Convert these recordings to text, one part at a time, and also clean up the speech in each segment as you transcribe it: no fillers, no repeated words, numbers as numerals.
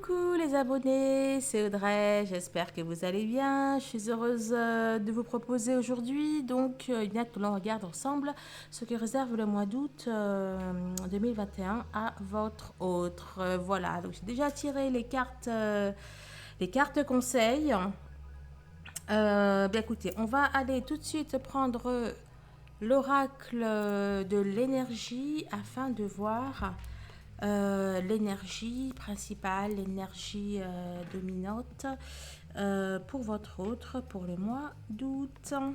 Coucou les abonnés, c'est Audrey, j'espère que vous allez bien. Je suis heureuse de vous proposer aujourd'hui, donc bien que l'on regarde ensemble ce que réserve le mois d'août 2021 à votre autre. Voilà, donc j'ai déjà tiré les cartes conseils. Bien écoutez, on va aller tout de suite prendre l'oracle de l'énergie afin de voir l'énergie principale, l'énergie dominante pour votre autre pour le mois d'août. Allez,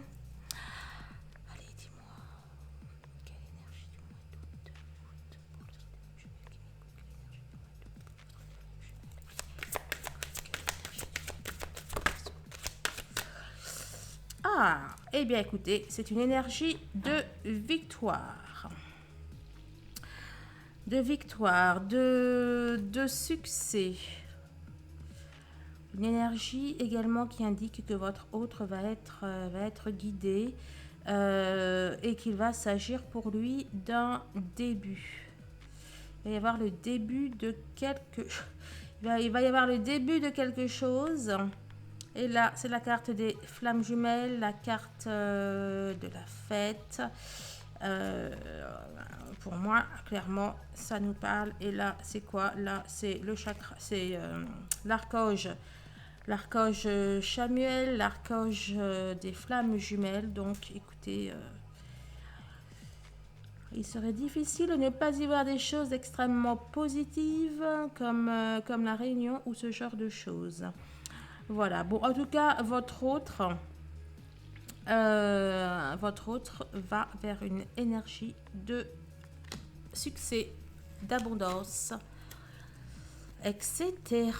dis-moi, quelle énergie du mois d'août Ah, eh bien écoutez, c'est une énergie de victoire. De victoire, de succès. Une énergie également qui indique que votre autre va être guidé et qu'il va s'agir pour lui d'un début. Il va y avoir le début de quelque il va y avoir le début de quelque chose. Et là, c'est la carte des flammes jumelles, la carte de la fête. Euh, pour moi, clairement, ça nous parle. Et là, c'est quoi? Là, c'est le chakra, c'est l'archange. L'archange Chamuel, l'archange des flammes jumelles. Donc, écoutez, il serait difficile de ne pas y voir des choses extrêmement positives comme la réunion ou ce genre de choses. Voilà. Bon, en tout cas, votre autre va vers une énergie de succès, d'abondance, etc.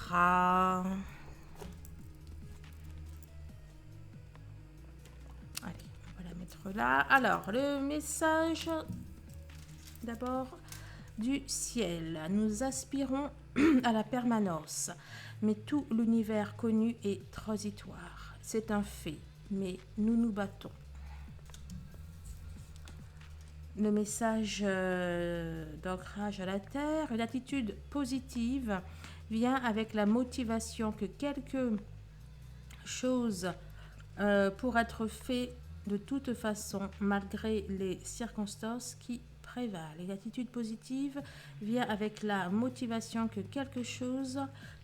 Allez, on va la mettre là. Alors, le message d'abord du ciel. Nous aspirons à la permanence, mais tout l'univers connu est transitoire. C'est un fait, mais nous nous battons. Le message d'ancrage à la terre, une attitude positive vient avec la motivation que quelque chose pourra être fait de toute façon malgré les circonstances qui prévalent. Et l'attitude positive vient avec la motivation que quelque chose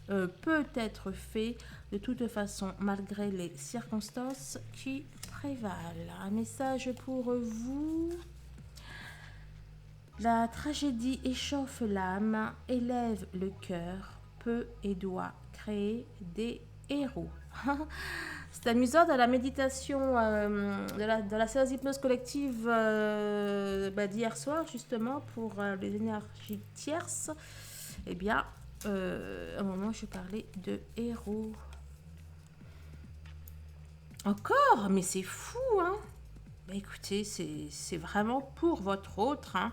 peut être fait de toute façon malgré les circonstances qui prévalent. Un message pour vous. La tragédie échauffe l'âme, élève le cœur, peut et doit créer des héros. C'est amusant dans la méditation de la séance hypnose collective d'hier soir, justement, pour les énergies tierces. Eh bien, à un moment, je parlais de héros. Encore? Mais c'est fou, hein? Bah, écoutez, c'est vraiment pour votre autre, hein,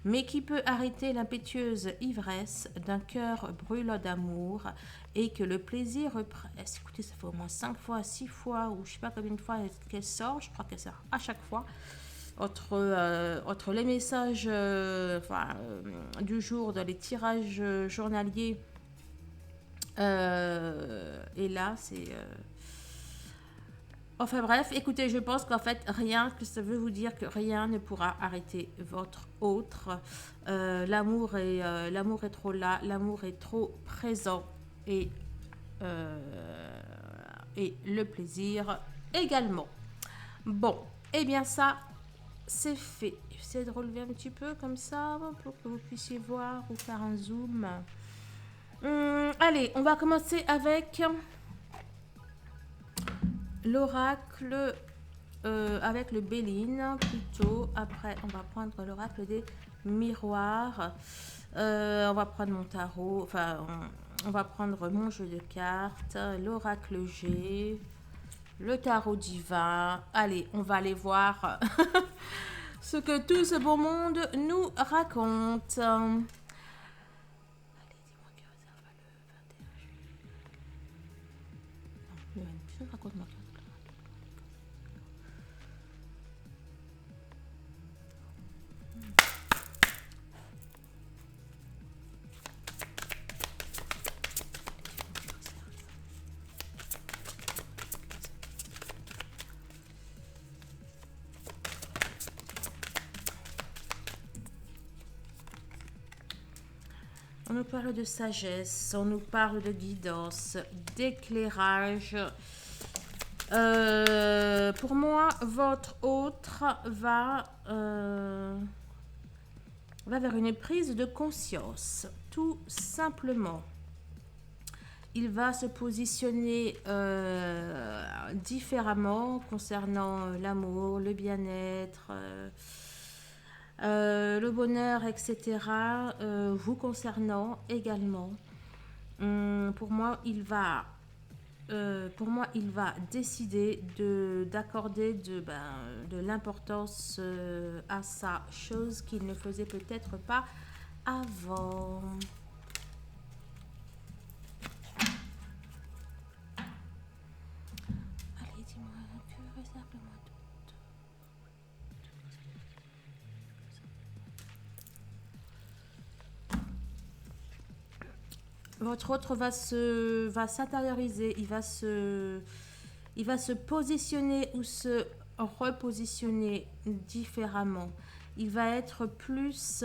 mais qui peut arrêter l'impétueuse ivresse d'un cœur brûlant d'amour et que le plaisir represse. Écoutez, ça fait au moins 5 fois, 6 fois, ou je sais pas combien de fois qu'elle sort, je crois qu'elle sort à chaque fois. Entre les messages du jour, dans les tirages journaliers, et là, c'est... Enfin bref, écoutez, je pense qu'en fait, rien, que ça veut vous dire que rien ne pourra arrêter votre autre. L'amour est trop là, l'amour est trop présent et, et le plaisir également. Bon, eh bien ça, c'est fait. J'essaie de relever un petit peu comme ça pour que vous puissiez voir ou faire un zoom. Allez, on va commencer avec... l'oracle avec le Béline plutôt. Après, on va prendre l'oracle des miroirs. On va prendre mon tarot. Enfin, on va prendre mon jeu de cartes. L'oracle G. Le tarot divin. Allez, on va aller voir ce que tout ce beau monde nous raconte. Allez, dis-moi que réserve le 21 juillet. Non, je raconte-moi. On nous parle de sagesse, on nous parle de guidance, d'éclairage. Pour moi, votre autre va vers une prise de conscience, tout simplement. Il va se positionner différemment concernant l'amour, le bien-être, le bonheur, etc. Vous concernant également. Pour moi, il va décider d'accorder de l'importance à ça, chose qu'il ne faisait peut-être pas avant. Allez, dis-moi, que réserve-moi d'autre. Votre autre va s'intérioriser, il va se positionner ou se repositionner différemment. Il va être plus,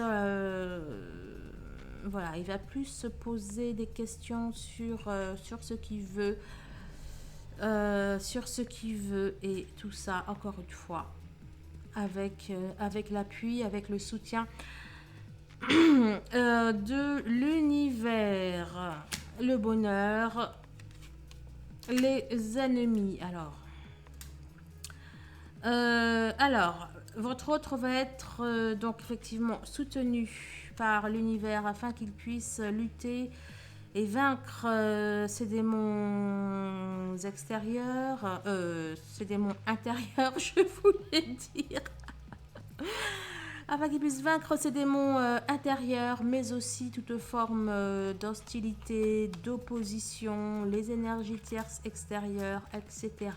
voilà, il va plus se poser des questions sur ce qu'il veut, et tout ça, encore une fois, avec l'appui, avec le soutien de l'univers, le bonheur, les ennemis. Alors, votre autre va être donc effectivement soutenu par l'univers afin qu'il puisse lutter et vaincre ces démons extérieurs, ces démons intérieurs, je voulais dire. Afin qu'il puisse vaincre ces démons intérieurs, mais aussi toute forme d'hostilité, d'opposition, les énergies tierces extérieures, etc.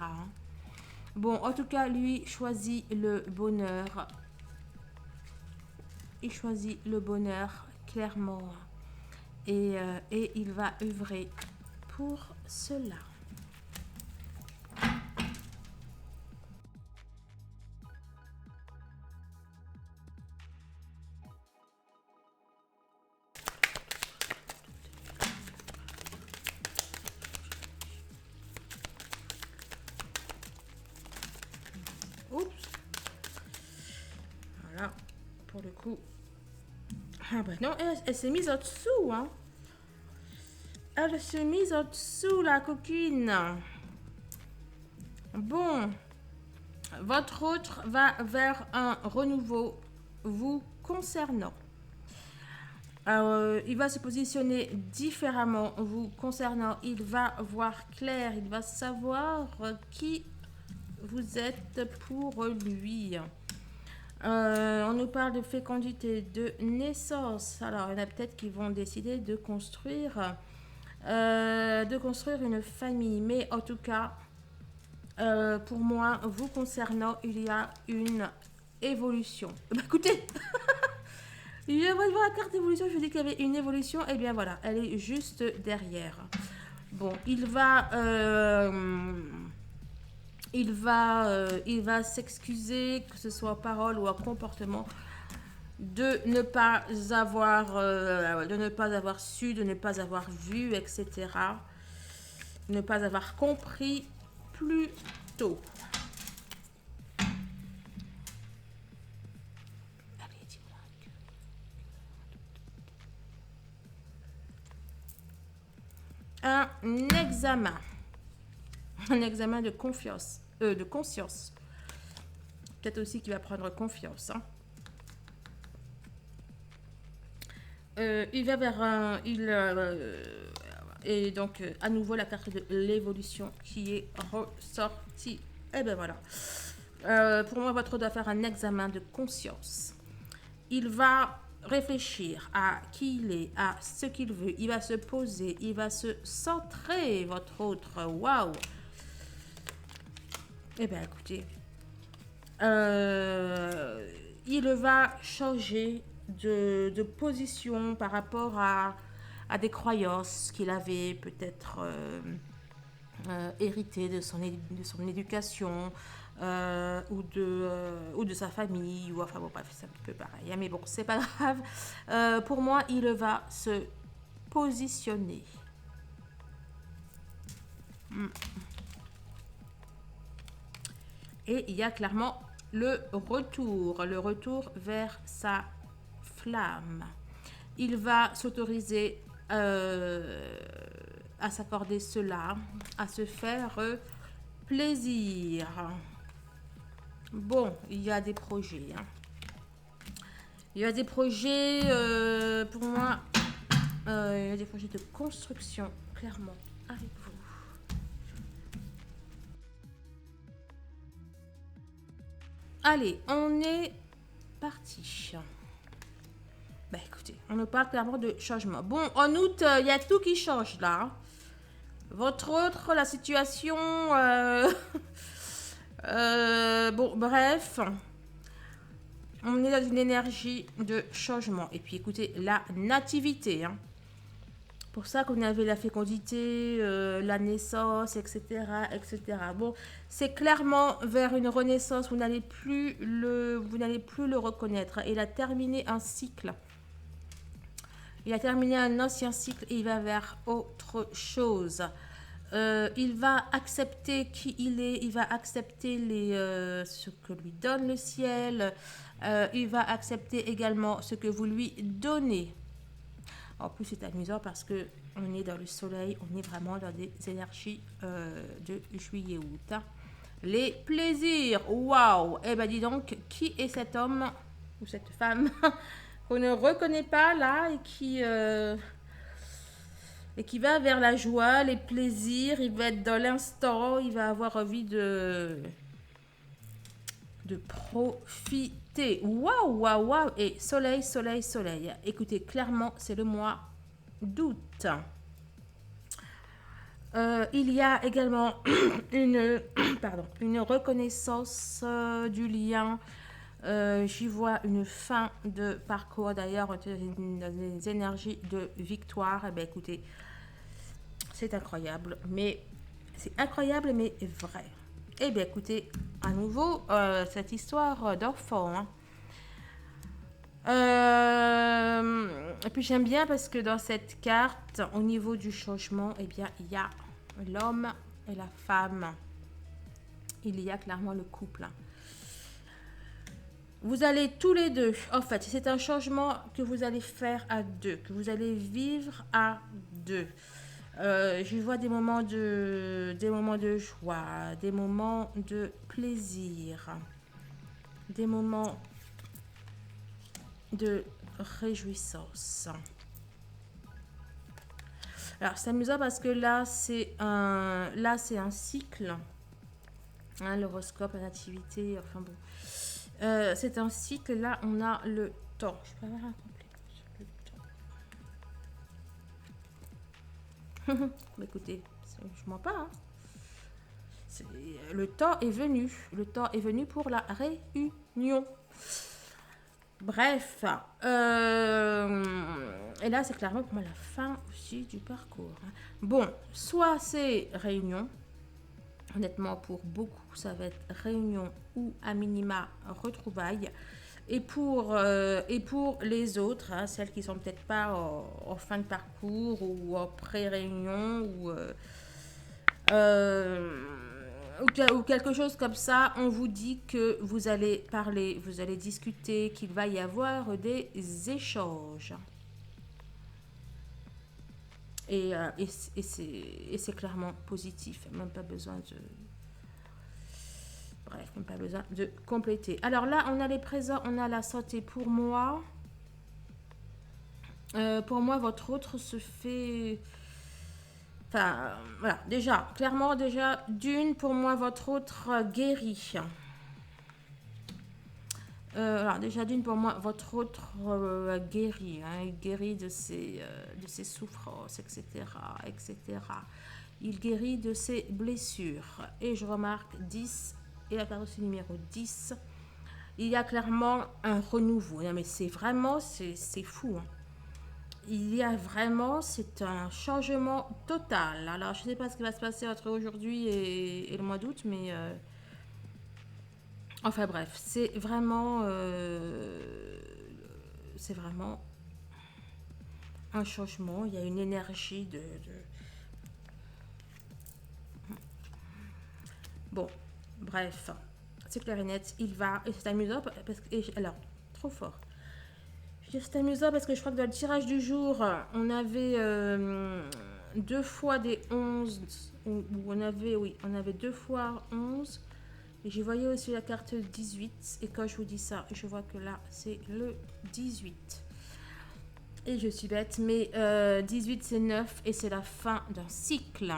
Bon, en tout cas, lui choisit le bonheur. Il choisit le bonheur, clairement. Et il va œuvrer pour cela. Oups. Voilà, pour le coup. Ah bah non, elle s'est mise au-dessous, hein. Elle s'est mise au-dessous, la coquine. Bon. Votre autre va vers un renouveau vous concernant. Il va se positionner différemment vous concernant. Il va voir clair, il va savoir qui vous êtes pour lui. On nous parle de fécondité, de naissance. Alors, il y en a peut-être qui vont décider de construire une famille. Mais en tout cas, pour moi, vous concernant, il y a une évolution. Bah, écoutez, je vais voir la carte évolution. Je vous dis qu'il y avait une évolution. Et bien voilà, elle est juste derrière. Bon, il va s'excuser, que ce soit en parole ou en comportement, de ne pas avoir su, de ne pas avoir vu, etc. Ne pas avoir compris plus tôt. Allez, dis-moi. Un examen. Un examen de confiance. De conscience. Peut-être aussi qu'il va prendre confiance. Hein. Il va vers un... et donc, à nouveau, la carte de l'évolution qui est ressortie. Et ben voilà. Pour moi, votre doit faire un examen de conscience. Il va réfléchir à qui il est, à ce qu'il veut. Il va se poser, il va se centrer, votre autre. Waouh! Eh bien, écoutez, il va changer de position par rapport à des croyances qu'il avait peut-être héritées de son éducation ou de sa famille. Ou, enfin bon, bref, c'est un petit peu pareil. Hein, mais bon, c'est pas grave. Pour moi, il va se positionner. Et il y a clairement le retour vers sa flamme. Il va s'autoriser à s'accorder cela, à se faire plaisir. Bon, il y a des projets. Hein. Il y a des projets, pour moi, il y a des projets de construction, clairement, avec vous. Allez, on est parti. Bah écoutez, on nous parle clairement de changement. Bon, en août, il y a tout qui change là. Votre autre, la situation... bon, bref. On est dans une énergie de changement. Et puis écoutez, la nativité. Hein. Pour ça qu'on avait la fécondité, la naissance, etc. etc. Bon, c'est clairement vers une renaissance. Vous n'allez plus le reconnaître. Il a terminé un cycle. Il a terminé un ancien cycle et il va vers autre chose. Il va accepter qui il est, il va accepter ce que lui donne le ciel, il va accepter également ce que vous lui donnez. En plus, c'est amusant parce que on est dans le soleil, on est vraiment dans des énergies de juillet-août. Hein. Les plaisirs, waouh! Eh ben dis donc, qui est cet homme ou cette femme qu'on ne reconnaît pas là et qui va vers la joie, les plaisirs, il va être dans l'instant, il va avoir envie de profiter. Waouh, waouh, waouh! Et soleil, soleil, soleil. Écoutez, clairement, c'est le mois d'août. Il y a également une reconnaissance du lien. J'y vois une fin de parcours d'ailleurs dans des énergies de victoire. Eh bien, écoutez, c'est incroyable, mais vrai. Eh bien, écoutez, à nouveau, cette histoire d'enfant. Hein. Et puis j'aime bien parce que dans cette carte, au niveau du changement, eh bien, il y a l'homme et la femme. Il y a clairement le couple. Vous allez tous les deux, en fait, c'est un changement que vous allez faire à deux, que vous allez vivre à deux. Je vois des moments de joie, des moments de plaisir, des moments de réjouissance. Alors c'est amusant parce que là c'est un cycle, hein, l'horoscope, la nativité, enfin bon, c'est un cycle. Là on a le temps. Je peux avoir un complet sur le temps. Écoutez, je mens pas. Hein. Le temps est venu. Le temps est venu pour la réunion. Bref, et là c'est clairement pour moi la fin aussi du parcours. Hein. Bon, soit c'est réunion, honnêtement pour beaucoup ça va être réunion ou à minima retrouvailles. Et pour les autres, hein, celles qui sont peut-être pas en fin de parcours ou en pré-réunion ou quelque chose comme ça, on vous dit que vous allez parler, vous allez discuter, qu'il va y avoir des échanges. Et c'est clairement positif, même pas besoin de... Bref, même pas besoin de compléter. Alors là, on a les présents, on a la santé. Pour moi, votre autre se fait... Enfin, voilà, déjà, clairement, d'une, pour moi, votre autre guérit. Alors, déjà, d'une, pour moi, votre autre guérit. Hein, il guérit de ses souffrances, etc., etc. Il guérit de ses blessures. Et je remarque 10, et la carte numéro 10, il y a clairement un renouveau. Non, mais c'est vraiment, c'est fou, hein. Il y a vraiment, c'est un changement total. Alors, je ne sais pas ce qui va se passer entre aujourd'hui et le mois d'août, mais... enfin bref, c'est vraiment un changement, il y a une énergie Bon, bref, c'est clair et net, il va, et c'est amusant parce que, alors, trop fort. Je dis c'est amusant parce que je crois que dans le tirage du jour, on avait deux fois des 11, où on avait, oui, on avait deux fois 11, et j'ai voyais aussi la carte 18, et quand je vous dis ça, je vois que là, c'est le 18. Et je suis bête, mais 18 c'est 9 et c'est la fin d'un cycle.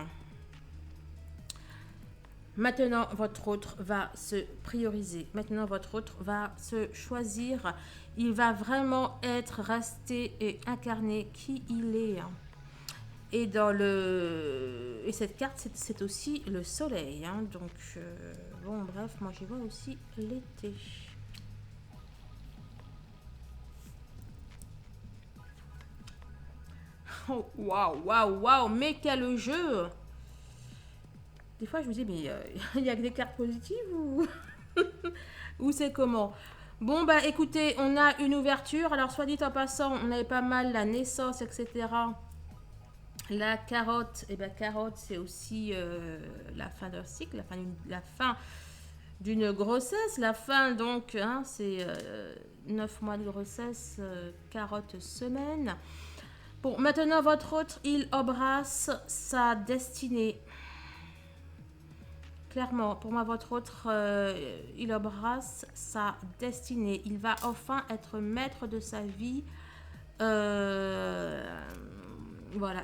Maintenant, votre autre va se prioriser. Maintenant, votre autre va se choisir. Il va vraiment être resté et incarner qui il est. Et dans le et cette carte, c'est aussi le soleil. Hein. Donc, bon, bref, moi j'y vois aussi l'été. Oh, waouh, waouh, waouh, mais quel jeu! Des fois, je me dis, mais il y a que des cartes positives ou, ou c'est comment? Bon, bah écoutez, on a une ouverture. Alors, soit dit en passant, on avait pas mal la naissance, etc. La carotte, et ben carotte, c'est aussi la fin d'un cycle, la fin d'une grossesse. La fin, donc, hein, c'est 9 mois de grossesse, carotte semaine. Bon, maintenant, votre autre, il embrasse sa destinée. Clairement, pour moi, votre autre, il embrasse sa destinée. Il va enfin être maître de sa vie. Voilà,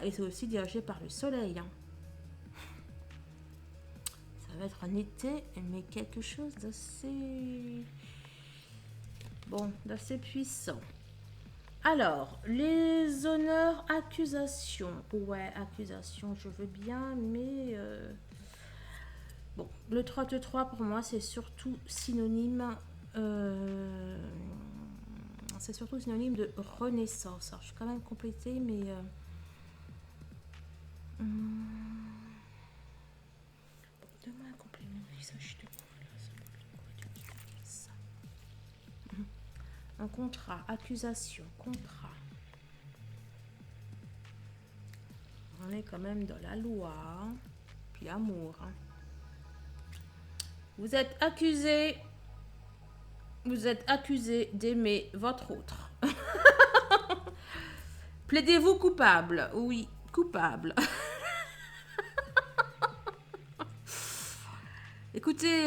et c'est aussi dirigé par le soleil. Hein. Ça va être un été, mais quelque chose d'assez... Bon, d'assez puissant. Alors, les honneurs, accusations. Ouais, accusations, je veux bien, mais... Bon, le 33 pour moi, c'est surtout synonyme... c'est surtout synonyme de renaissance. Alors, je suis quand même complétée, mais... Demain, un complément de visage de ça. Un contrat, accusation, contrat. On est quand même dans la loi, hein. Puis amour. Hein. Vous êtes accusé d'aimer votre autre. Plaidez-vous coupable? Oui, coupable. Écoutez,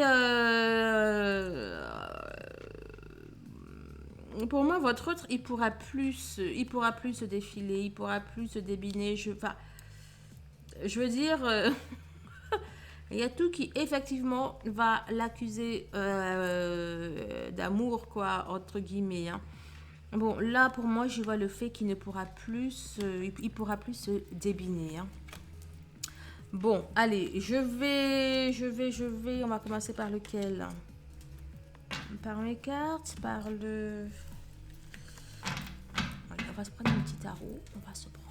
pour moi, votre autre, il pourra plus se défiler, il pourra plus se débiner. Je veux dire, il y a tout qui effectivement va l'accuser d'amour, quoi, entre guillemets. Hein. Bon, là pour moi, je vois le fait qu'il ne pourra plus, il pourra plus se débiner. Hein. Bon, allez, je vais. On va commencer par lequel? Par mes cartes, par le... Allez, on va se prendre un petit tarot. On va se prendre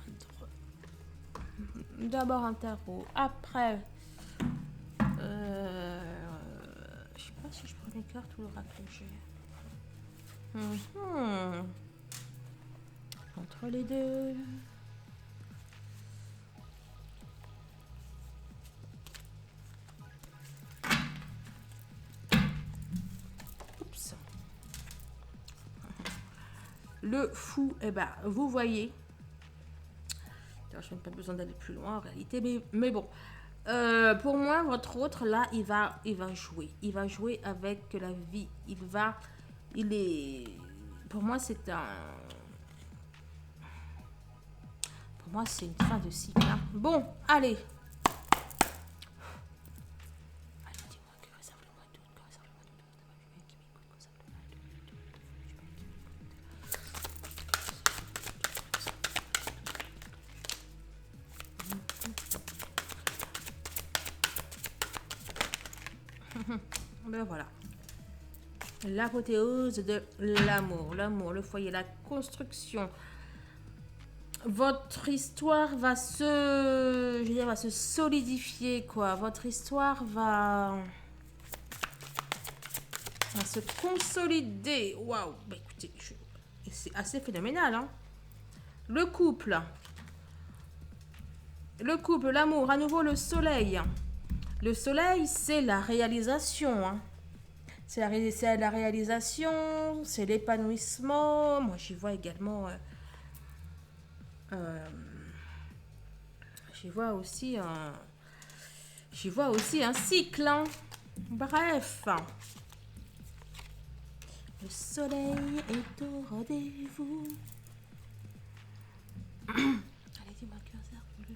d'abord un tarot. Après, je sais pas si je prends les cartes ou le raccrocher. Entre les deux. Oups. Le fou, eh ben, vous voyez. Je n'ai pas besoin d'aller plus loin en réalité, mais bon. Pour moi, votre autre, là, il va jouer. Il va jouer avec la vie. Il est... Pour moi, c'est un... Pour moi, c'est une fin de cycle. Hein. Bon, allez. Ben voilà. L'apothéose de l'amour. L'amour, le foyer, la construction. Votre histoire va va se solidifier, quoi. Votre histoire va se consolider. Waouh. Ben écoutez, c'est assez phénoménal, hein. Le couple. Le couple, l'amour, à nouveau le soleil. Le soleil, c'est la réalisation. Hein. C'est la réalisation, c'est l'épanouissement. Moi, j'y vois également... j'y vois aussi un... J'y vois aussi un cycle. Hein. Bref. Le soleil est au rendez-vous. Allez, dis-moi, curseur bleu.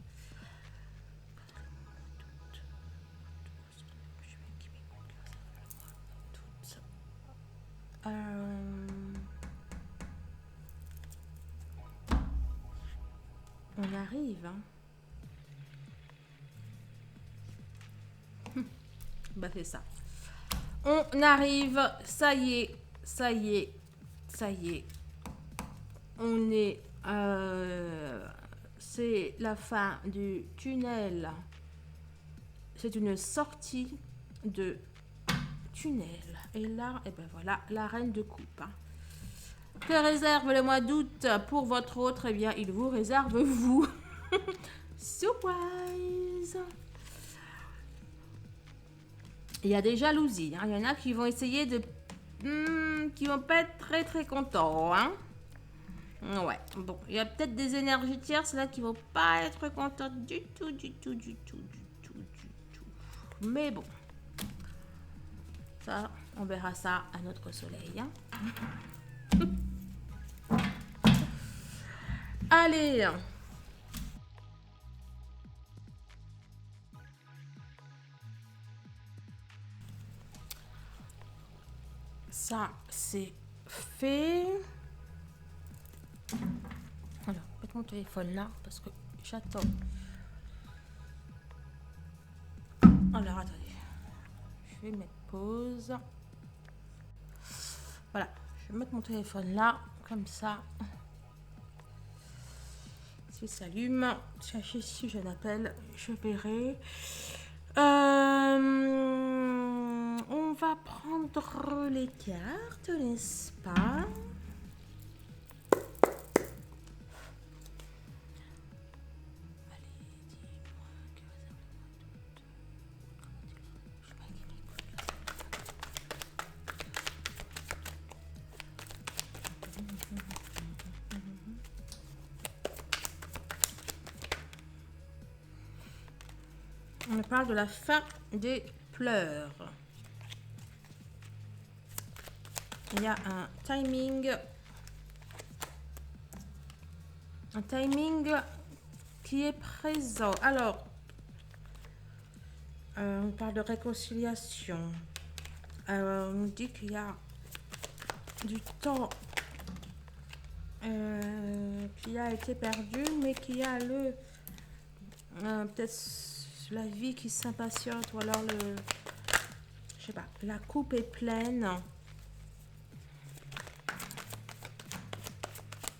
On arrive. Hein. Bah, c'est ça. On arrive. Ça y est. Ça y est. Ça y est. On est... c'est la fin du tunnel. C'est une sortie de tunnel. Et là, et ben voilà, la reine de coupe. Hein. Que réserve le mois d'août pour votre autre? Eh bien, il vous réserve vous. Surprise! Il y a des jalousies. Hein. Il y en a qui vont essayer de... qui vont pas être très très contents. Hein. Ouais, bon, il y a peut-être des énergies tierces là qui vont pas être contentes du tout, du tout, du tout, du tout, du tout. Mais bon, ça, on verra ça à notre soleil. Hein. Allez. Ça, c'est fait. Alors, mets mon téléphone là parce que j'attends. Alors, attendez. Je vais mettre pause. Voilà, je vais mettre mon téléphone là, comme ça. S'il s'allume, sachez si je l'appelle, je verrai. On va prendre les cartes, n'est-ce pas? On parle de la fin des pleurs. Il y a un timing qui est présent. Alors, on parle de réconciliation. On nous dit qu'il y a du temps qui a été perdu, mais qu'il y a le peut-être la vie qui s'impatiente, ou alors le, je sais pas, la coupe est pleine.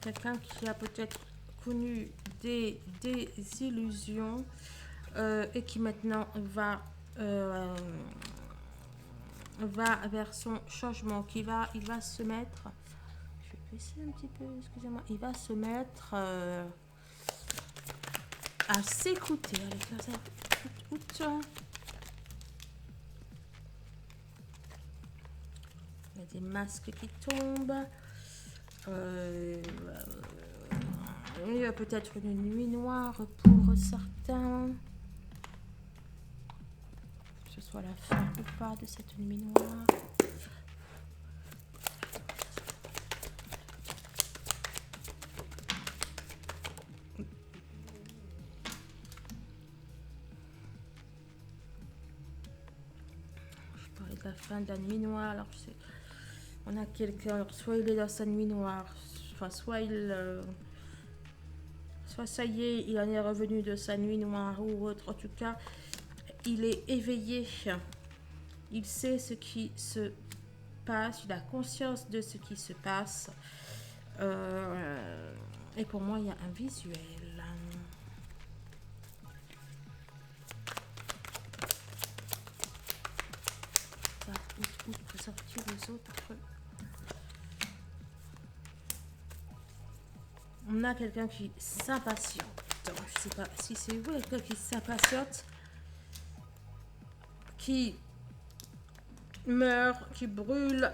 Quelqu'un qui a peut-être connu des illusions et qui maintenant va vers son changement, il va se mettre, je vais baisser un petit peu, excusez-moi, il va se mettre à s'écouter. Allez, faire ça. Il y a des masques qui tombent. Il y a peut-être une nuit noire pour certains. Que ce soit la fin ou pas de cette nuit noire. Je parlais de la fin de la nuit noire. Alors, je sais, on a quelqu'un, soit il est dans sa nuit noire, enfin, soit ça y est, il en est revenu de sa nuit noire ou autre. En tout cas, il est éveillé. Il sait ce qui se passe. Il a conscience de ce qui se passe. Et pour moi, il y a un visuel. Où peut sortir les autres? on a quelqu'un qui s'impatiente. Je ne sais pas si c'est vous, quelqu'un qui s'impatiente, qui meurt, qui brûle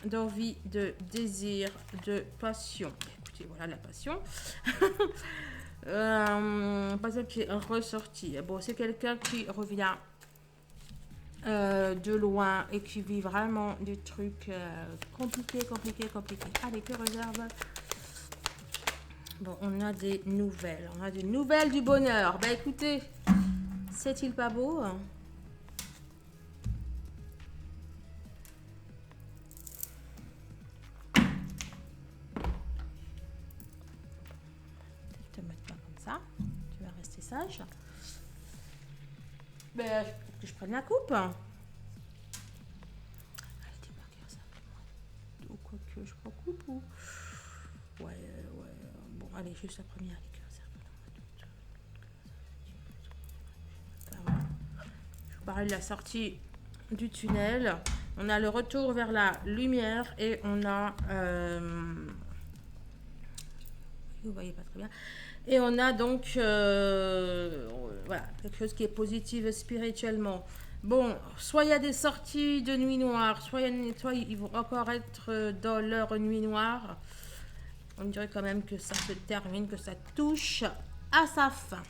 d'envie, de désir, de passion. Écoutez, voilà la passion. Passion qui est ressortie. Bon, c'est quelqu'un qui revient de loin et qui vit vraiment des trucs compliqués. Allez, que réserve. Bon, on a des nouvelles. On a des nouvelles du bonheur. Ben écoutez, c'est-il pas beau? Te mettre pas comme ça. Tu vas rester sage. Ben, que je prenne la coupe. Allez, des marqueurs simplement. Ou quoi que je prends coupe ou... Ouais. Bon, allez, juste la première liqueur. Je vous parlais de la sortie du tunnel. On a le retour vers la lumière et on a... vous voyez pas très bien. Et on a donc voilà, quelque chose qui est positif spirituellement. Bon, soit il y a des sorties de nuit noire, soit ils vont encore être dans leur nuit noire. On dirait quand même que ça se termine, que ça touche à sa fin.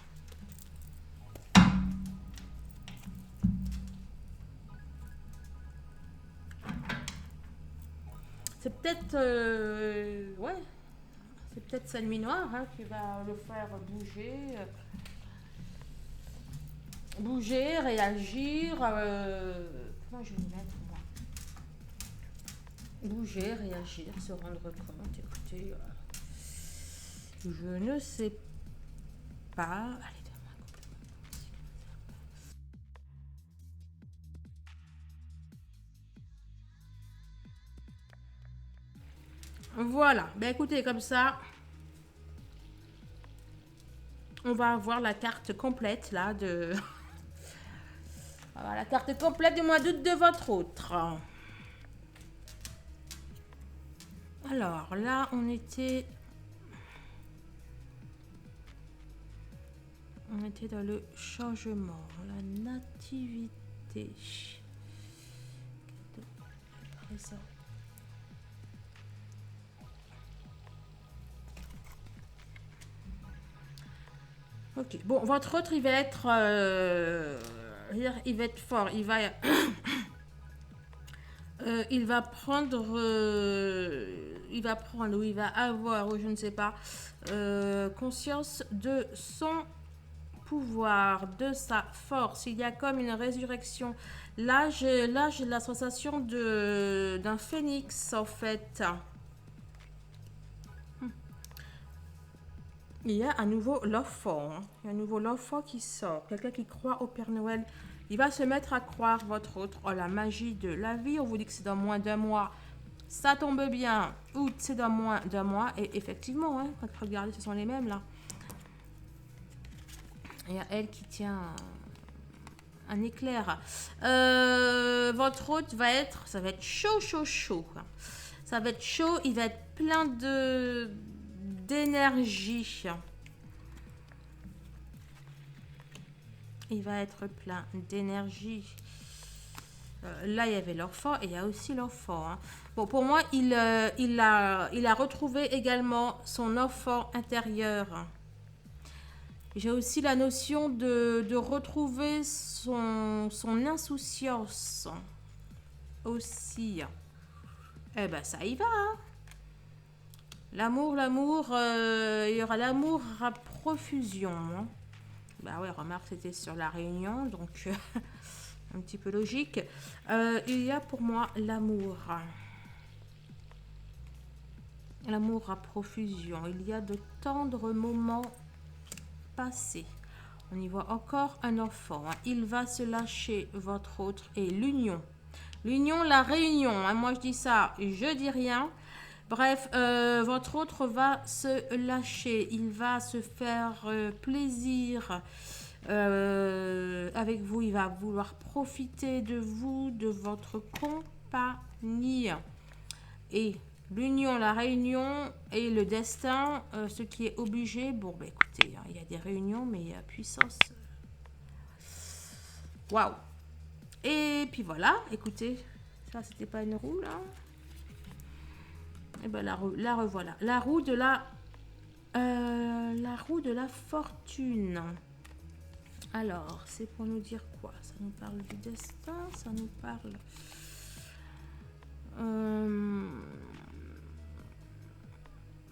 C'est peut-être... ouais. C'est peut-être sa nuit noire qui va le faire bouger. Bouger, réagir. Comment je vais le mettre moi? Bouger, réagir, se rendre compte. Écoutez, je ne sais pas. Allez, donne-moi un complément. Voilà. Ben écoutez, comme ça, on va avoir la carte complète là de. Voilà, la carte complète du mois d'août de votre autre. Alors là, on était dans le changement, la nativité. Après ça. Ok, bon, votre autre, il va être fort, il va prendre, ou il va avoir, ou je ne sais pas, conscience de son pouvoir, de sa force. Il y a comme une résurrection. Là, j'ai la sensation d'un phénix, en fait. Il y a à nouveau l'enfant. Il y a un nouveau l'enfant qui sort. Quelqu'un qui croit au Père Noël. Il va se mettre à croire, votre autre. Oh, la magie de la vie. On vous dit que c'est dans moins d'un mois. Ça tombe bien. Août, c'est dans moins d'un mois. Et effectivement, quand vous regardez, ce sont les mêmes, là. Il y a elle qui tient un éclair. Votre hôte ça va être chaud. Ça va être chaud. Il va être plein d'énergie. Il va être plein d'énergie. Là, il y avait l'enfant et il y a aussi l'enfant. Bon, pour moi, il a retrouvé également son enfant intérieur. J'ai aussi la notion de retrouver son insouciance aussi. Eh ben, ça y va. L'amour, il y aura l'amour à profusion. Bah ouais, remarque, c'était sur la réunion, donc un petit peu logique. Il y a pour moi l'amour. L'amour à profusion. Il y a de tendres moments passés. On y voit encore un enfant. Il va se lâcher, votre autre, et l'union. L'union, la réunion. Moi, je dis ça, je dis rien. Bref, votre autre va se lâcher. Il va se faire plaisir avec vous. Il va vouloir profiter de vous, de votre compagnie. Et L'union, la réunion et le destin, ce qui est obligé. Bon, bah écoutez, hein, il y a des réunions, mais puissance. Waouh! Et puis voilà, écoutez, ça c'était pas une roue là. Et ben la revoilà. La roue de la fortune. Alors, c'est pour nous dire quoi? Ça nous parle du destin, ça nous parle.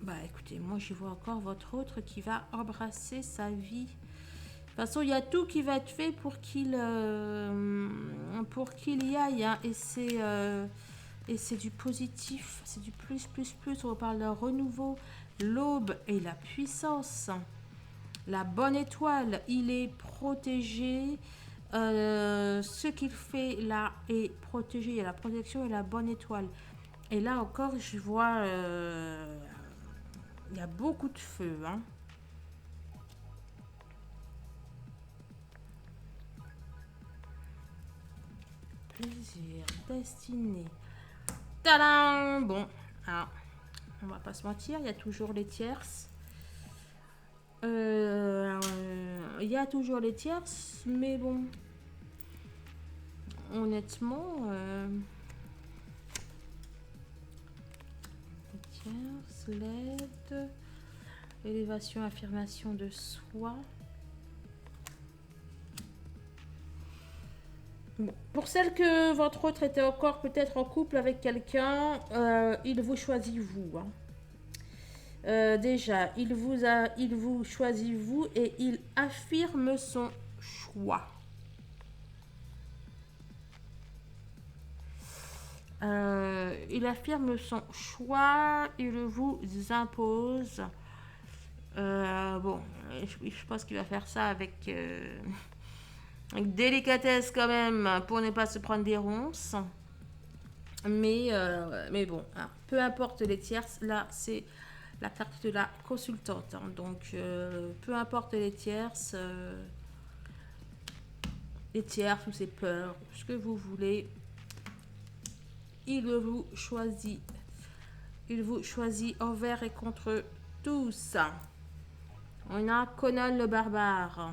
Bah écoutez, moi j'y vois encore votre autre qui va embrasser sa vie. De toute façon, il y a tout qui va être fait pour qu'il y aille. Hein, et c'est du positif, c'est du plus, plus, plus. On parle d'un renouveau, l'aube et la puissance. La bonne étoile, il est protégé. Ce qu'il fait là est protégé. Il y a la protection et la bonne étoile. Et là encore, je vois... il y a beaucoup de feu. Hein. Plaisir, destinée. Tadam! Bon, alors, on va pas se mentir, il y a toujours les tierces. Il y a toujours les tierces, mais bon, honnêtement, les tierces, l'aide, élévation, affirmation de soi. Bon. Pour celle que votre autre était encore peut-être en couple avec quelqu'un, il vous choisit vous. Hein. Déjà, il vous choisit vous et il affirme son choix. Il affirme son choix, il vous impose. Bon, je pense qu'il va faire ça avec délicatesse quand même pour ne pas se prendre des ronces. Mais bon, hein, peu importe les tierces, là c'est la carte de la consultante. Hein, donc peu importe les tierces ou ses peurs, ce que vous voulez, il vous choisit. Il vous choisit envers et contre tous. On a Conan le barbare.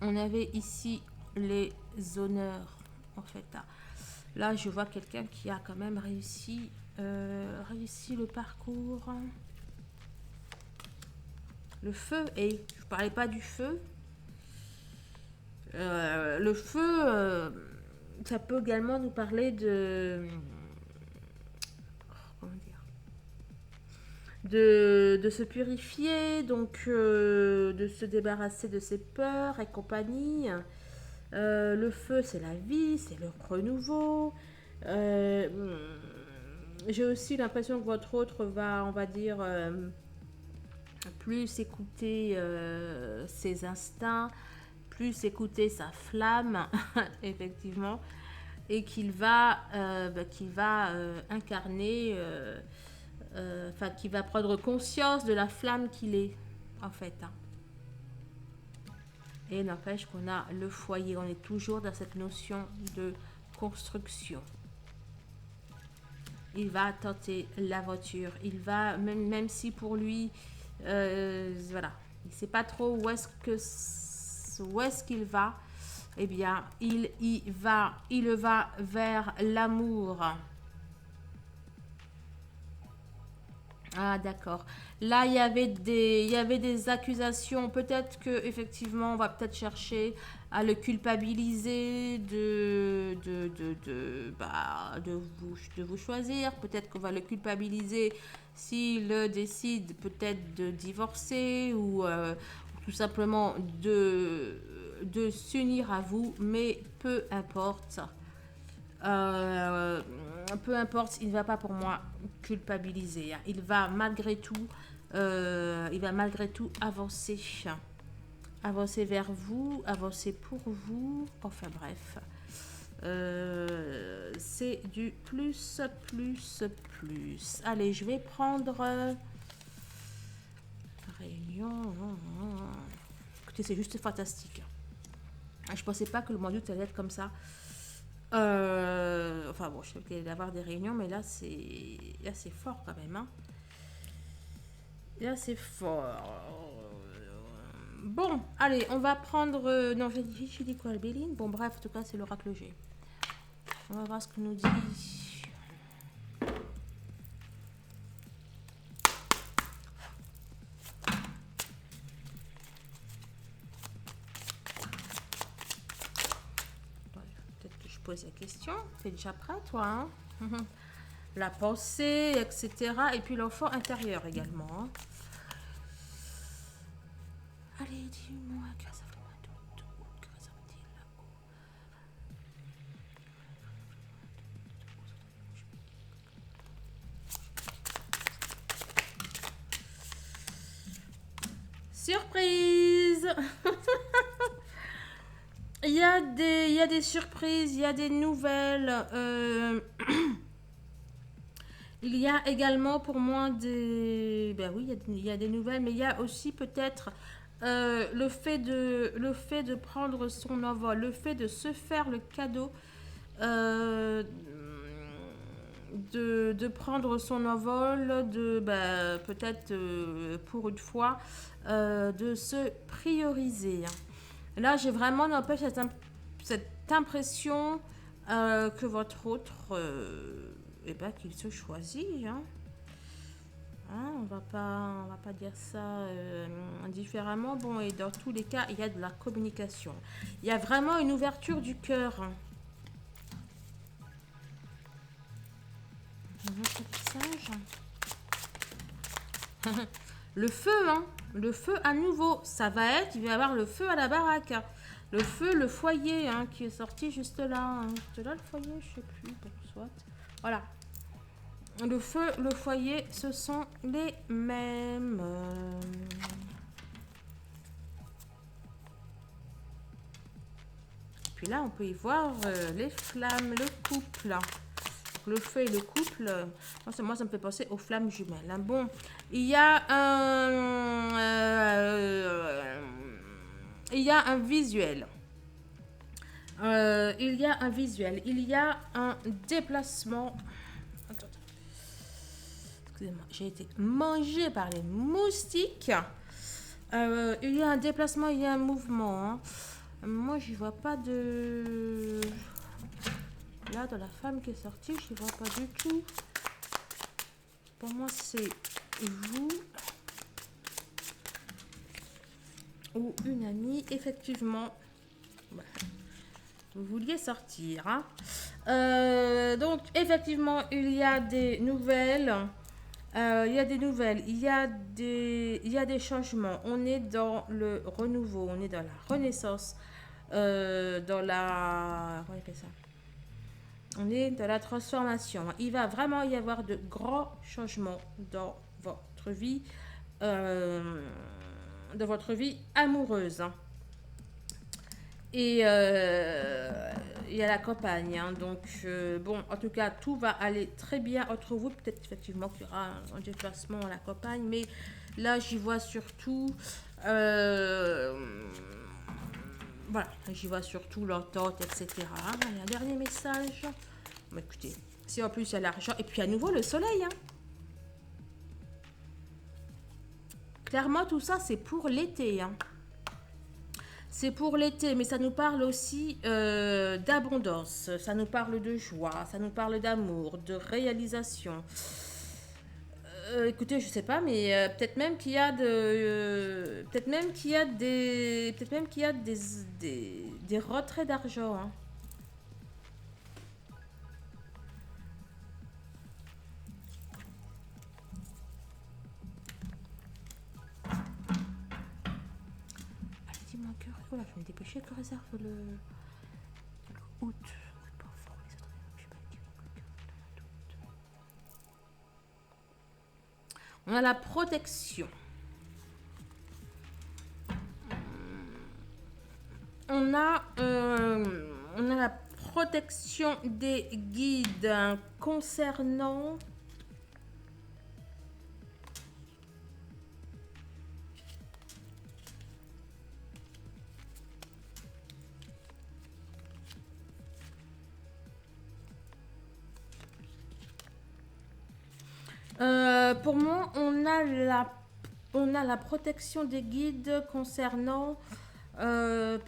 On avait ici les honneurs. En fait, là, je vois quelqu'un qui a quand même réussi le parcours. Le feu, et je parlais pas du feu. Le feu, ça peut également nous parler de... Comment dire, de se purifier, donc de se débarrasser de ses peurs et compagnie. Le feu, c'est la vie, c'est le renouveau. J'ai aussi l'impression que votre autre va, on va dire, plus écouter ses instincts, plus écouter sa flamme, effectivement, et qu'il va incarner, enfin, qu'il va prendre conscience de la flamme qu'il est, en fait. Hein. Et n'empêche qu'on a le foyer, on est toujours dans cette notion de construction. Il va tenter l'aventure, il va, même si pour lui, voilà, il ne sait pas trop où est-ce qu'il va, eh bien, il va vers l'amour. Ah d'accord. Là, il y avait des accusations. Peut-être que effectivement, on va peut-être chercher à le culpabiliser de vous choisir. Peut-être qu'on va le culpabiliser s'il décide peut-être de divorcer ou tout simplement de s'unir à vous. Mais peu importe. Peu importe, il ne va pas pour moi culpabiliser. Hein. Il va malgré tout avancer. Avancer vers vous, avancer pour vous. Enfin bref. C'est du plus, plus, plus. Allez, je vais prendre... réunion. Écoutez, c'est juste fantastique. Je ne pensais pas que le mois d'août allait être comme ça. Enfin bon, je sais qu'il va y avoir des réunions, mais là c'est fort quand même. Hein. Là c'est fort. Bon, allez, on va prendre. Non, j'ai dit quoi, le Béline. Bon, bref, en tout cas, c'est l'oracle G. On va voir ce que nous dit. Peut-être que je pose la question. T'es déjà prêt, toi, hein? La pensée, etc. Et puis l'enfant intérieur également. Hein. Allez, dis-moi, que ça fait moins d'août, que réserve-t-il là-haut? Surprise. Il y a des surprises, il y a des nouvelles. Il y a également pour moi des... Ben oui, il y a des nouvelles, mais il y a aussi peut-être le fait de prendre son envol, le fait de se faire le cadeau euh, de prendre son envol, de peut-être pour une fois de se prioriser. Là, j'ai vraiment n'empêche cette impression que votre autre, qu'il se choisit. Hein. Hein, on va pas dire ça différemment. Bon, et dans tous les cas, il y a de la communication. Il y a vraiment une ouverture du cœur. Le feu, hein. Le feu à nouveau. Ça va être, il va y avoir le feu à la baraque. Le feu, le foyer, hein, qui est sorti juste là. Hein. Juste là, le foyer, je sais plus. Bon, soit. Voilà. Le feu, le foyer, ce sont les mêmes. Puis là, on peut y voir les flammes, le couple. Le feu et le couple, moi, ça me fait penser aux flammes jumelles. Hein. Bon, il y a un visuel. Il y a un visuel. Il y a un déplacement. Attends. Excusez-moi, j'ai été mangée par les moustiques. Il y a un déplacement, il y a un mouvement. Hein. Moi, j'y vois pas de... Là, dans la femme qui est sortie, je ne vois pas du tout. Pour moi, c'est vous ou une amie. Effectivement, vous vouliez sortir. Hein. Donc, effectivement, il y a des nouvelles. Il y a des nouvelles. Il y a des changements. On est dans le renouveau. On est dans la renaissance. Dans la... Comment on appelle ça? On est dans la transformation. Il va vraiment y avoir de grands changements dans votre vie, amoureuse. Et il y a la campagne. Hein. Donc, bon, en tout cas, tout va aller très bien entre vous. Peut-être effectivement qu'il y aura un déplacement à la campagne, mais là, j'y vois surtout... voilà, j'y vois surtout l'entente, etc. Il y a un dernier message. Bon, écoutez, si en plus il y a l'argent, et puis à nouveau le soleil. Hein. Clairement, tout ça, c'est pour l'été. Hein. C'est pour l'été, mais ça nous parle aussi d'abondance, ça nous parle de joie, ça nous parle d'amour, de réalisation. Écoutez, je sais pas, mais peut-être même qu'il y a peut-être même qu'il y a des retraits d'argent. Hein. Allez, dis-moi que je vais me dépêcher que réserve le août. On a la protection. On a la protection des guides concernant Pour moi, on a la protection des guides concernant un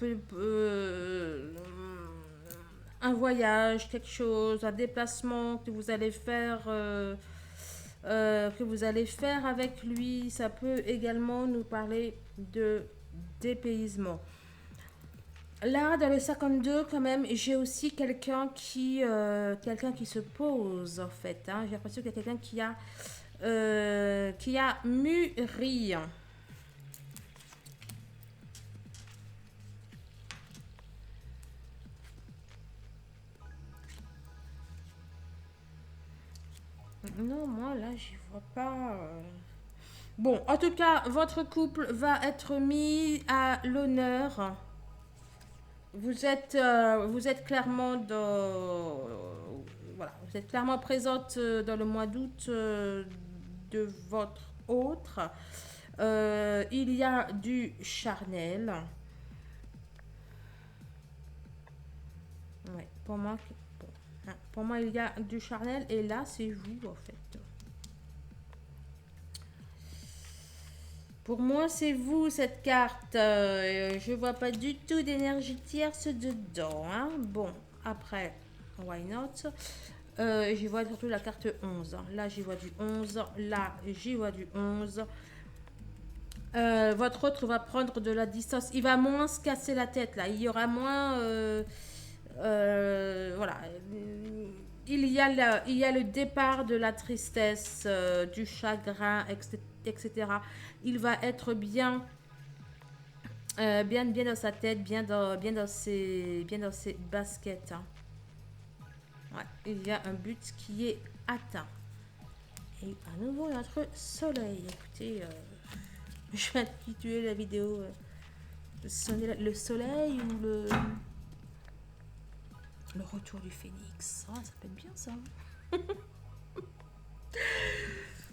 voyage, quelque chose, un déplacement que vous allez faire. Que vous allez faire avec lui. Ça peut également nous parler de dépaysement. Là, dans le 52, quand même, j'ai aussi quelqu'un qui se pose, en fait. Hein. J'ai l'impression qu'il y a quelqu'un qui a mûri. Non, moi, là, j'y vois pas. Bon, en tout cas, votre couple va être mis à l'honneur. Vous êtes clairement voilà, vous êtes clairement présente dans le mois d'août de votre autre. Il y a du charnel. Ouais, bon, hein, pour moi, il y a du charnel et là, c'est vous en fait. Pour moi, c'est vous cette carte. Je vois pas du tout d'énergie tierce dedans. Hein. Bon, après, why not? J'y vois surtout la carte 11. Là, j'y vois du 11. Là, j'y vois du 11. Votre autre va prendre de la distance. Il va moins se casser la tête là. Il y aura moins. Voilà. Il y a le départ de la tristesse, du chagrin, etc. Il va être bien dans sa tête, bien dans ses baskets. Hein. Ouais, il y a un but qui est atteint. Et à nouveau notre soleil. Écoutez, je vais intituler la vidéo le soleil ou le retour du phénix. Ah, ça peut être bien ça.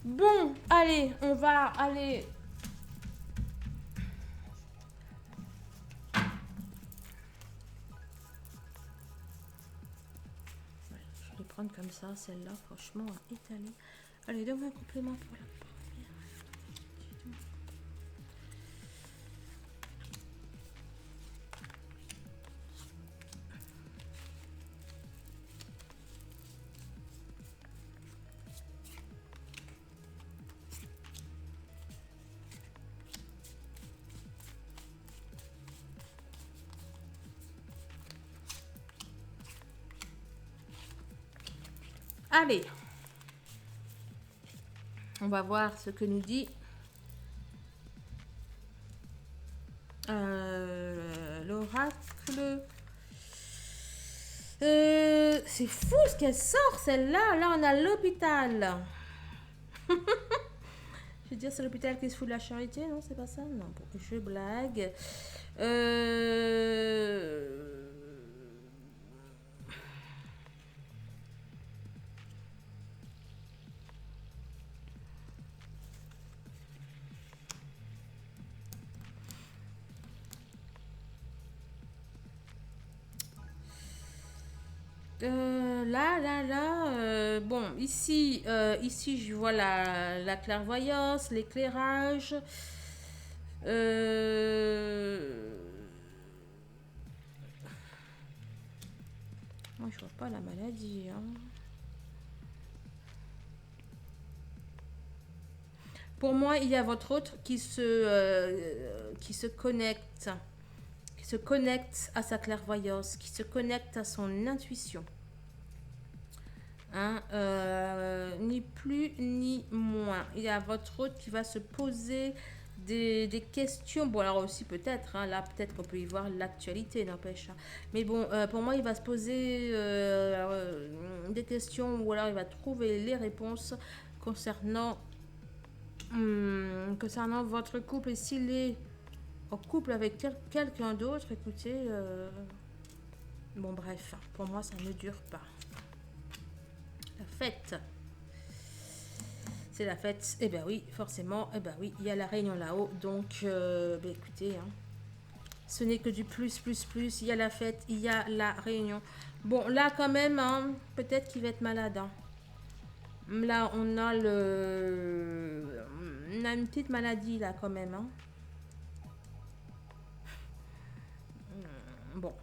Bon, allez, on va aller. Je vais prendre comme ça, celle-là, franchement, à étaler. Allez, donne-moi un complément pour la première. Allez, on va voir ce que nous dit l'oracle. C'est fou ce qu'elle sort celle-là. Là, on a l'hôpital. Je veux dire, c'est l'hôpital qui se fout de la charité, non? C'est pas ça? Non, bon, je blague. Bon, ici, je vois la clairvoyance, l'éclairage. Moi, je vois pas la maladie. Hein. Pour moi, il y a votre autre qui se connecte à sa clairvoyance, qui se connecte à son intuition. Hein, ni plus ni moins. Il y a votre autre qui va se poser des questions. Bon, alors aussi peut-être, hein, là peut-être qu'on peut y voir l'actualité, n'empêche. Hein. Mais bon, pour moi, il va se poser des questions ou alors il va trouver les réponses concernant, concernant votre couple. Et s'il est en couple avec quelqu'un d'autre, écoutez, bon bref, pour moi, ça ne dure pas. La fête. C'est la fête. Eh ben oui, forcément. Eh ben oui, il y a la réunion là-haut. Donc, ben écoutez, hein, ce n'est que du plus, plus, plus. Il y a la fête, il y a la réunion. Bon, là quand même, hein, peut-être qu'il va être malade. Hein. Là, on a on a une petite maladie là quand même. Hein. Bon.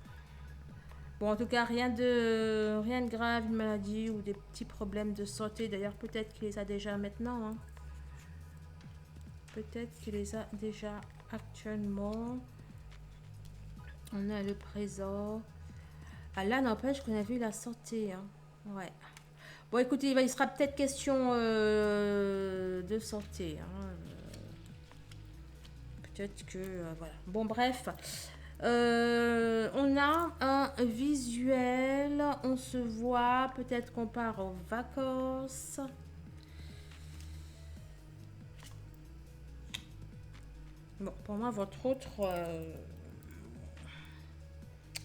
Bon, en tout cas, rien de grave, une maladie ou des petits problèmes de santé. D'ailleurs, peut-être qu'il les a déjà maintenant. Hein. Peut-être qu'il les a déjà actuellement. On a le présent. Ah là, n'empêche qu'on a vu la santé. Hein. Ouais. Bon, écoutez, il sera peut-être question de santé. Hein. Peut-être que... voilà. Bon, bref. On a un visuel. On se voit. Peut-être qu'on part en vacances. Bon, pour moi, votre autre...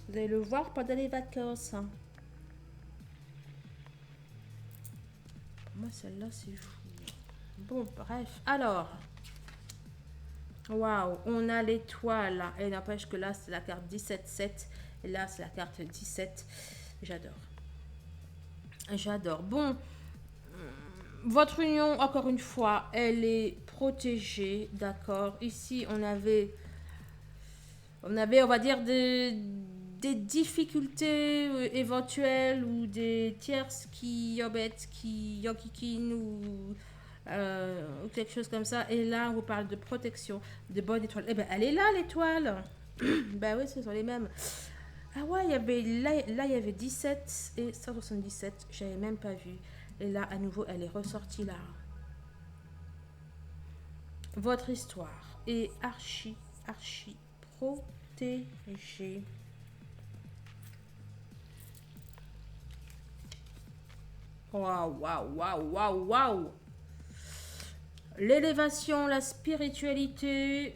vous allez le voir pendant les vacances. Hein. Pour moi, celle-là, c'est fou. Bon, bref. Alors... Waouh, on a l'étoile. Et n'empêche que là, c'est la carte 17-7. Et là, c'est la carte 17. J'adore. J'adore. Bon, votre union, encore une fois, elle est protégée. D'accord. Ici, on va dire, des difficultés éventuelles ou des tierces qui embêtent, qui yankikinent ou quelque chose comme ça. Et là, on vous parle de protection, de bonne étoile. Eh ben, elle est là, l'étoile. Ben oui, ce sont les mêmes. Ah ouais, il y avait 17 et 177. J'avais même pas vu. Et là, à nouveau, elle est ressortie là. Votre histoire est archi protégée. Waouh, waouh, waouh, waouh, waouh. L'élévation, la spiritualité.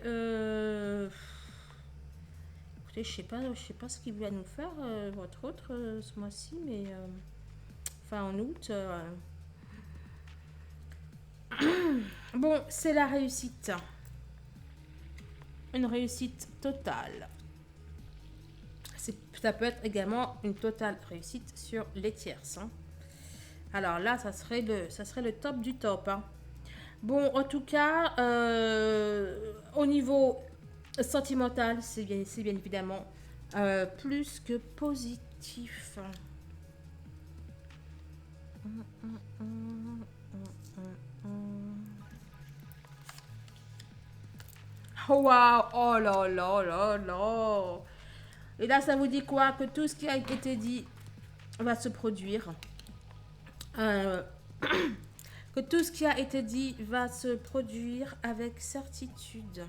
Écoutez, je sais pas ce qu'il va nous faire, votre autre, ce mois-ci, mais enfin en août. Bon, c'est la réussite. Une réussite totale. Ça peut être également une totale réussite sur les tierces. Hein. Alors là, ça serait le top du top. Hein. Bon, en tout cas, au niveau sentimental, c'est bien évidemment plus que positif. Oh wow, oh là là là là. Et là, ça vous dit quoi? Que tout ce qui a été dit va se produire. Euh, que tout ce qui a été dit va se produire avec certitude.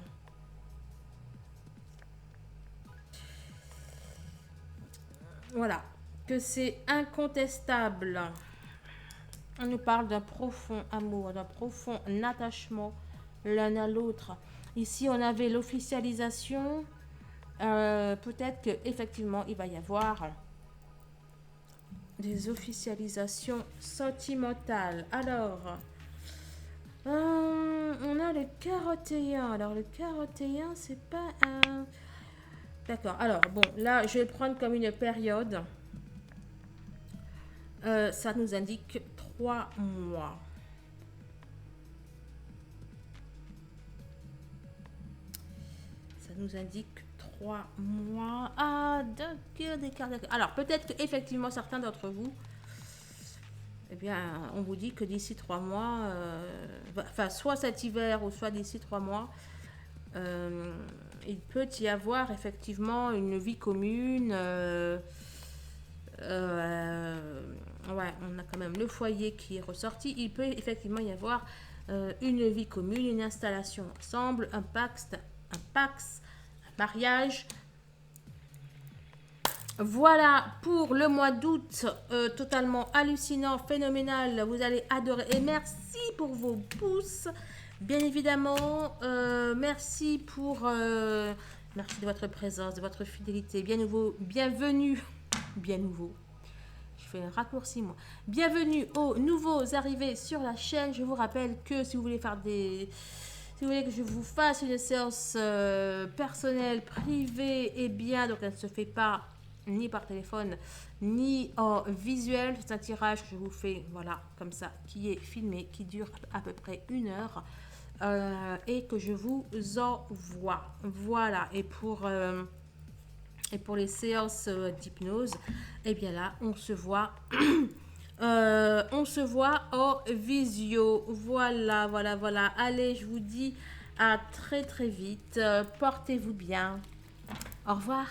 Voilà, que c'est incontestable. On nous parle d'un profond amour, d'un profond attachement l'un à l'autre. Ici, on avait l'officialisation. Peut-être qu'effectivement, il va y avoir des officialisations sentimentales. Alors, on a le 41. Alors, le 41, c'est pas un... D'accord. Alors, bon, là, je vais le prendre comme une période. Ça nous indique 3 mois. Ça nous indique 3 mois. Ah, d'accord. Alors, peut-être qu'effectivement, certains d'entre vous, eh bien, on vous dit que d'ici 3 mois, enfin, soit cet hiver ou soit d'ici 3 mois, il peut y avoir effectivement une vie commune. Ouais, on a quand même le foyer qui est ressorti. Il peut effectivement y avoir une vie commune, une installation ensemble, un pax, un mariage. Voilà pour le mois d'août, totalement hallucinant, phénoménal. Vous allez adorer. Et merci pour vos pouces. Bien évidemment, merci merci de votre présence, de votre fidélité. Bienvenue. Bien nouveau. Je fais un raccourci moi. Bienvenue aux nouveaux arrivés sur la chaîne. Je vous rappelle que si vous voulez si vous voulez que je vous fasse une séance personnelle, privée, eh bien, donc elle ne se fait pas ni par téléphone, ni en visuel. C'est un tirage que je vous fais, voilà, comme ça, qui est filmé, qui dure à peu près 1 heure et que je vous envoie. Voilà, et pour les séances d'hypnose, et bien là, on se voit. On se voit en visio. Voilà, voilà, voilà. Allez, je vous dis à très très vite. Portez-vous bien. Au revoir.